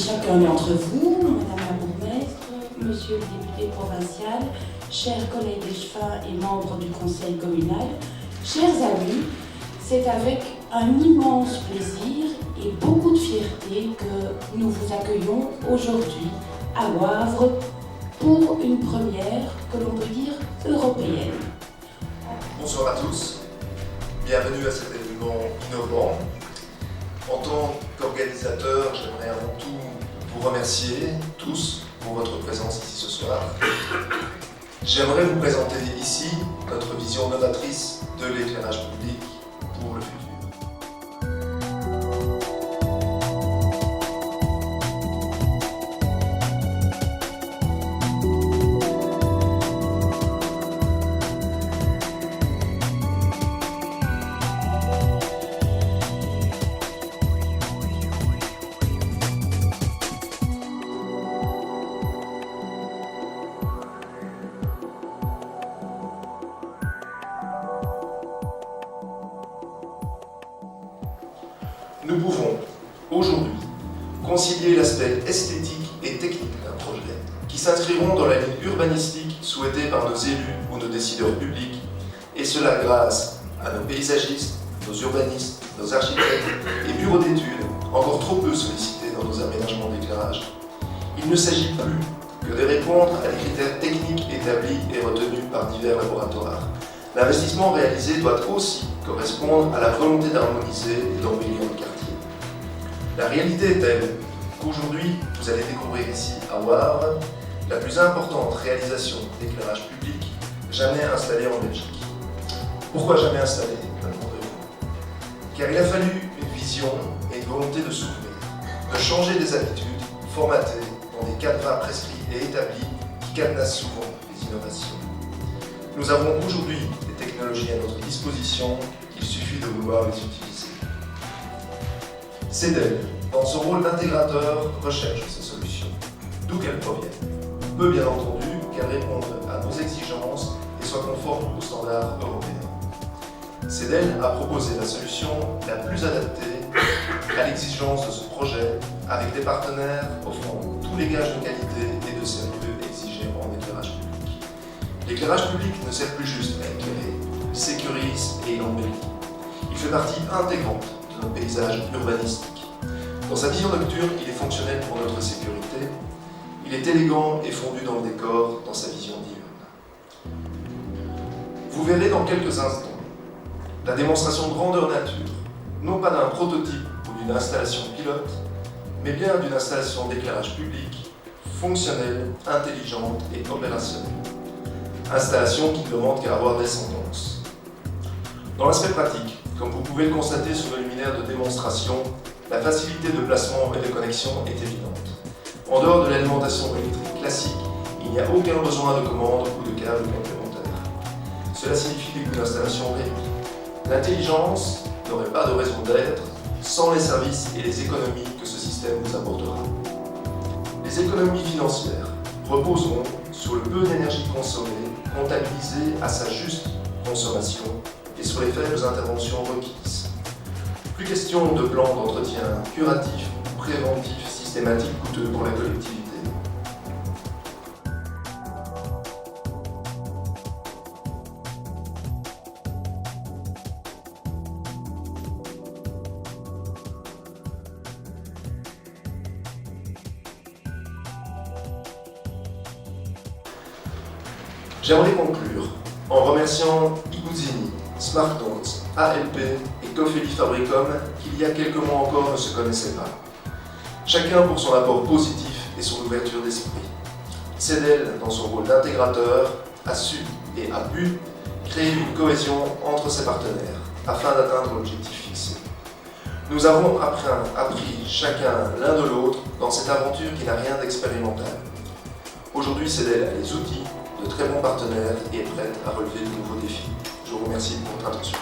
chacun d'entre vous, Madame la bourgmestre, Monsieur le député provincial, chers collègues échevins et membres du conseil communal, chers amis, c'est avec un immense plaisir et beaucoup de fierté que nous vous accueillons aujourd'hui à Wavre pour une première, que l'on peut dire, européenne. Bonsoir à tous, bienvenue à cet événement innovant. En tant qu'organisateur, j'aimerais avant tout vous remercier tous pour votre présence ici ce soir. J'aimerais vous présenter ici notre vision novatrice de l'éclairage public pour le futur. Nous pouvons, aujourd'hui, concilier l'aspect esthétique et technique d'un projet qui s'inscriront dans la ligne urbanistique souhaitée par nos élus ou nos décideurs publics, et cela grâce à nos paysagistes, nos urbanistes, nos architectes et bureaux d'études encore trop peu sollicités dans nos aménagements d'éclairage. Il ne s'agit plus que de répondre à des critères techniques établis et retenus par divers laboratoires. L'investissement réalisé doit aussi correspondre à la volonté d'harmoniser et d'embellir le quartier. La réalité est telle qu'aujourd'hui, vous allez découvrir ici à Wavre la plus importante réalisation d'éclairage public jamais installée en Belgique. Pourquoi jamais installée, me demanderez-vous ? Car il a fallu une vision et une volonté de s'ouvrir, de changer des habitudes formatées dans des cadres prescrits et établis qui cadenassent souvent les innovations. Nous avons aujourd'hui des technologies à notre disposition, il suffit de vouloir les utiliser. CEDEL, dans son rôle d'intégrateur, recherche ces solutions, d'où qu'elles proviennent. Peut bien entendu qu'elles répondent à nos exigences et soient conformes aux standards européens. CEDEL a proposé la solution la plus adaptée à l'exigence de ce projet, avec des partenaires offrant tous les gages de qualité et de sérieux exigés en éclairage public. L'éclairage public ne sert plus juste à éclairer, il sécurise et il embellit. Il fait partie intégrante de nos paysages urbanistiques. Dans sa vision nocturne, il est fonctionnel pour notre sécurité. Il est élégant et fondu dans le décor dans sa vision diurne. Vous verrez dans quelques instants la démonstration de grandeur nature, non pas d'un prototype ou d'une installation pilote, mais bien d'une installation d'éclairage public, fonctionnelle, intelligente et opérationnelle. Installation qui ne demande qu'à avoir descendance. Dans l'aspect pratique, comme vous pouvez le constater sur le luminaire de démonstration, la facilité de placement et de connexion est évidente. En dehors de l'alimentation électrique classique, il n'y a aucun besoin de commande ou de câble complémentaire. Cela signifie des coûts d'installation réduits. L'intelligence n'aurait pas de raison d'être sans les services et les économies que ce système vous apportera. Les économies financières reposeront sur le peu d'énergie consommée, comptabilisée à sa juste consommation et sur les faibles interventions requises. Plus question de plans d'entretien curatif ou préventif systématique coûteux pour la collectivité. J'aimerais conclure en remerciant Iguzzini, SmartNotes, ALP et Cofeli Fabricom qui il y a quelques mois encore ne se connaissaient pas. Chacun pour son apport positif et son ouverture d'esprit. CEDEL, dans son rôle d'intégrateur, a su et a pu créer une cohésion entre ses partenaires afin d'atteindre l'objectif fixé. Nous avons appris chacun l'un de l'autre dans cette aventure qui n'a rien d'expérimental. Aujourd'hui, CEDEL a les outils, de très bons partenaires et est prête à relever de nouveaux défis. Je vous remercie pour votre attention.